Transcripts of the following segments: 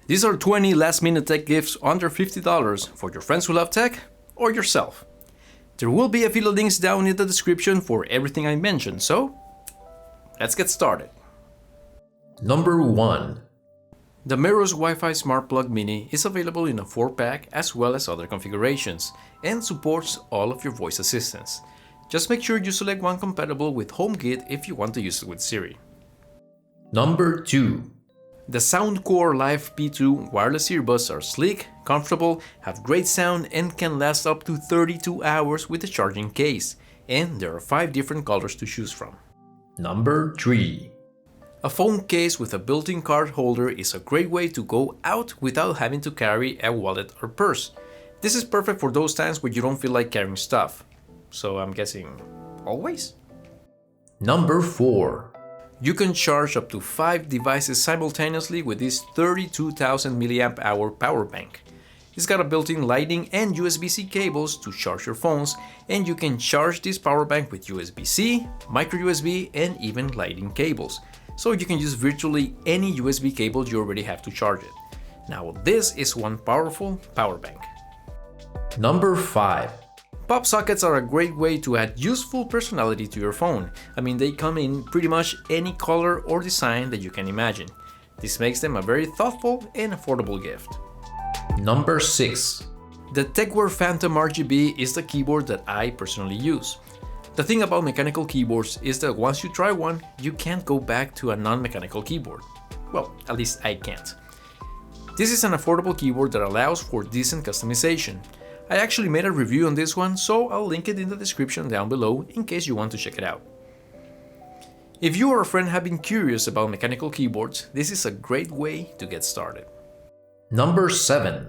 These are 20 last-minute tech gifts under $50 for your friends who love tech or yourself. There will be affiliate links down in the description for everything I mentioned, so let's get started. Number 1. The Mirror's Wi-Fi Smart Plug Mini is available in a 4-pack as well as other configurations and supports all of your voice assistants. Just make sure you select one compatible with HomeKit if you want to use it with Siri. Number 2. The Soundcore Live P2 wireless earbuds are sleek, comfortable, have great sound and can last up to 32 hours with a charging case, and there are 5 different colors to choose from. Number 3. A phone case with a built-in card holder is a great way to go out without having to carry a wallet or purse. This is perfect for those times where you don't feel like carrying stuff. So I'm guessing always? Number 4. You can charge up to 5 devices simultaneously with this 32,000 mAh power bank. It's got a built-in Lightning and USB-C cables to charge your phones, and you can charge this power bank with USB-C, micro USB, and even Lightning cables. So you can use virtually any USB cable you already have to charge it. Now this is one powerful power bank. Number 5. PopSockets are a great way to add useful personality to your phone. I mean, they come in pretty much any color or design that you can imagine. This makes them a very thoughtful and affordable gift. Number 6. The Tecware Phantom RGB is the keyboard that I personally use. The thing about mechanical keyboards is that once you try one, you can't go back to a non-mechanical keyboard. Well, at least I can't. This is an affordable keyboard that allows for decent customization. I actually made a review on this one, so I'll link it in the description down below in case you want to check it out. If you or a friend have been curious about mechanical keyboards, this is a great way to get started. Number 7.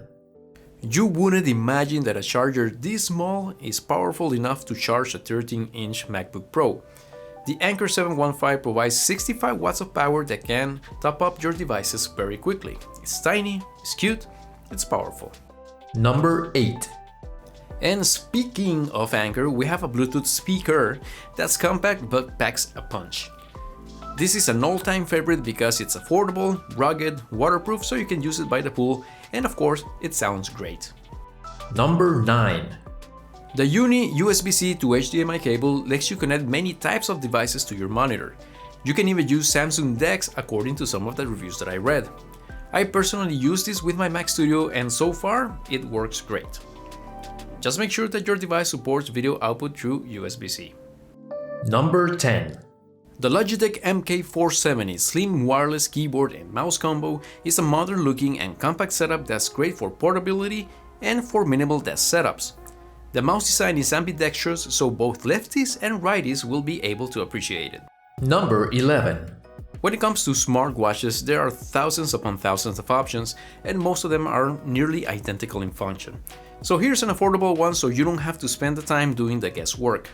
You wouldn't imagine that a charger this small is powerful enough to charge a 13-inch MacBook Pro. The Anker 715 provides 65 watts of power that can top up your devices very quickly. It's tiny, it's cute, it's powerful. Number 8. And speaking of Anker, we have a Bluetooth speaker that's compact but packs a punch. This is an all-time favorite because it's affordable, rugged, waterproof, so you can use it by the pool, and of course, it sounds great. Number 9. The Uni USBC to HDMI cable lets you connect many types of devices to your monitor. You can even use Samsung DeX according to some of the reviews that I read. I personally use this with my Mac Studio and so far, it works great. Just make sure that your device supports video output through USB-C. Number 10. The Logitech MK470 slim wireless keyboard and mouse combo is a modern looking and compact setup that's great for portability and for minimal desk setups. The mouse design is ambidextrous, so both lefties and righties will be able to appreciate it. Number 11. When it comes to smartwatches, there are thousands upon thousands of options, and most of them are nearly identical in function. So here's an affordable one so you don't have to spend the time doing the guesswork.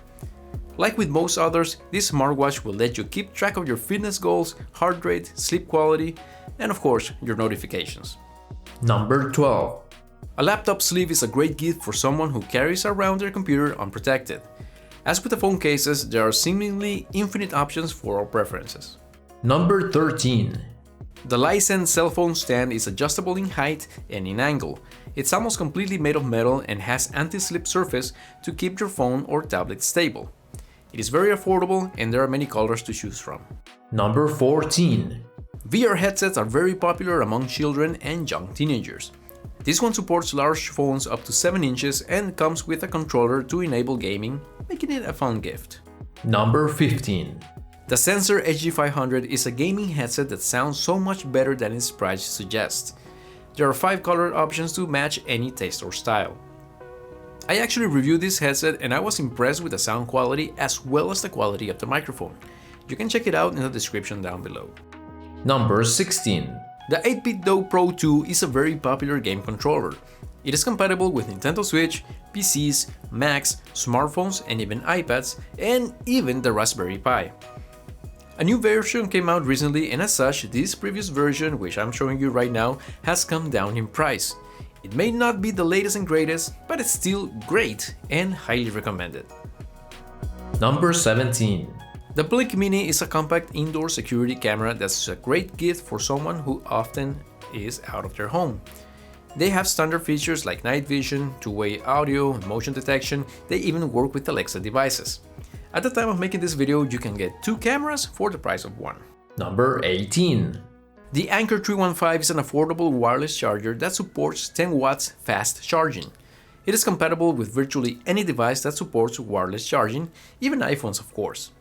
Like with most others, this smartwatch will let you keep track of your fitness goals, heart rate, sleep quality, and of course, your notifications. Number 12. A laptop sleeve is a great gift for someone who carries around their computer unprotected. As with the phone cases, there are seemingly infinite options for our preferences. Number 13. The Lysen cell phone stand is adjustable in height and in angle. It's almost completely made of metal and has anti-slip surface to keep your phone or tablet stable. It is very affordable and there are many colors to choose from. Number 14. VR headsets are very popular among children and young teenagers. This one supports large phones up to 7 inches and comes with a controller to enable gaming, making it a fun gift. Number 15. The Sensor HG500 is a gaming headset that sounds so much better than its price suggests. There are 5 color options to match any taste or style. I actually reviewed this headset and I was impressed with the sound quality as well as the quality of the microphone. You can check it out in the description down below. Number 16. The 8BitDo Pro 2 is a very popular game controller. It is compatible with Nintendo Switch, PCs, Macs, smartphones, and even iPads, and even the Raspberry Pi. A new version came out recently, and as such, this previous version, which I'm showing you right now, has come down in price. It may not be the latest and greatest, but it's still great and highly recommended. Number 17. The Blick Mini is a compact indoor security camera that's a great gift for someone who often is out of their home. They have standard features like night vision, two-way audio, and motion detection. They even work with Alexa devices. At the time of making this video, you can get 2 cameras for the price of 1. Number 18. The Anker 315 is an affordable wireless charger that supports 10 watts fast charging. It is compatible with virtually any device that supports wireless charging, even iPhones of course.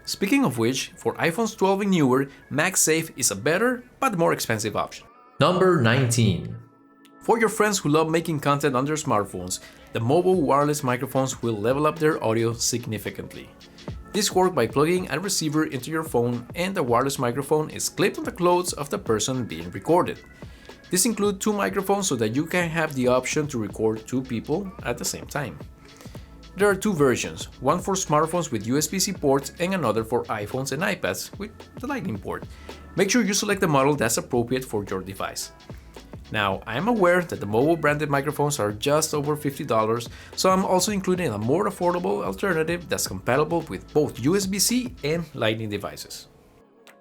Speaking of which, for iPhones 12 and newer, MagSafe is a better but more expensive option. Number 19. For your friends who love making content on their smartphones, the mobile wireless microphones will level up their audio significantly. This works by plugging a receiver into your phone and the wireless microphone is clipped on the clothes of the person being recorded. This includes 2 microphones so that you can have the option to record 2 people at the same time. There are 2 versions, one for smartphones with USBC ports and another for iPhones and iPads with the Lightning port. Make sure you select the model that's appropriate for your device. Now, I am aware that the mobile branded microphones are just over $50, so I'm also including a more affordable alternative that's compatible with both USB-C and Lightning devices.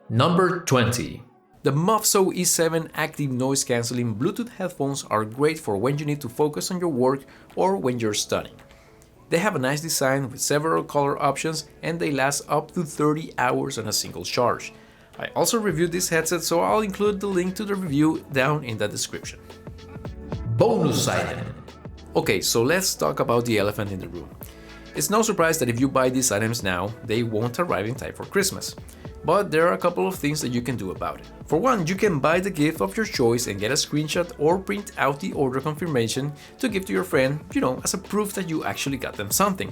Number 20. The Mufso E7 active noise cancelling Bluetooth headphones are great for when you need to focus on your work or when you're studying. They have a nice design with several color options and they last up to 30 hours on a single charge. I also reviewed this headset, so I'll include the link to the review down in the description. Bonus item. Okay, so let's talk about the elephant in the room. It's no surprise that if you buy these items now, they won't arrive in time for Christmas. But there are a couple of things that you can do about it. For one, you can buy the gift of your choice and get a screenshot or print out the order confirmation to give to your friend, as a proof that you actually got them something.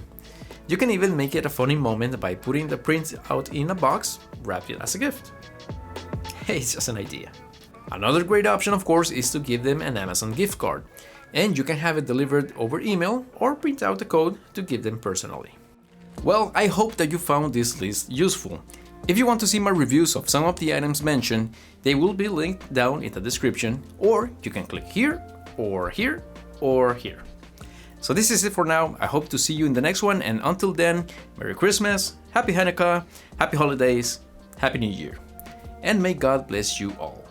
You can even make it a funny moment by putting the print out in a box, wrap it as a gift. Hey, it's just an idea. Another great option, of course, is to give them an Amazon gift card. And you can have it delivered over email or print out the code to give them personally. Well, I hope that you found this list useful. If you want to see my reviews of some of the items mentioned, they will be linked down in the description, or you can click here, or here, or here. So this is it for now. I hope to see you in the next one, and until then, Merry Christmas, Happy Hanukkah, Happy Holidays, Happy New Year, and may God bless you all.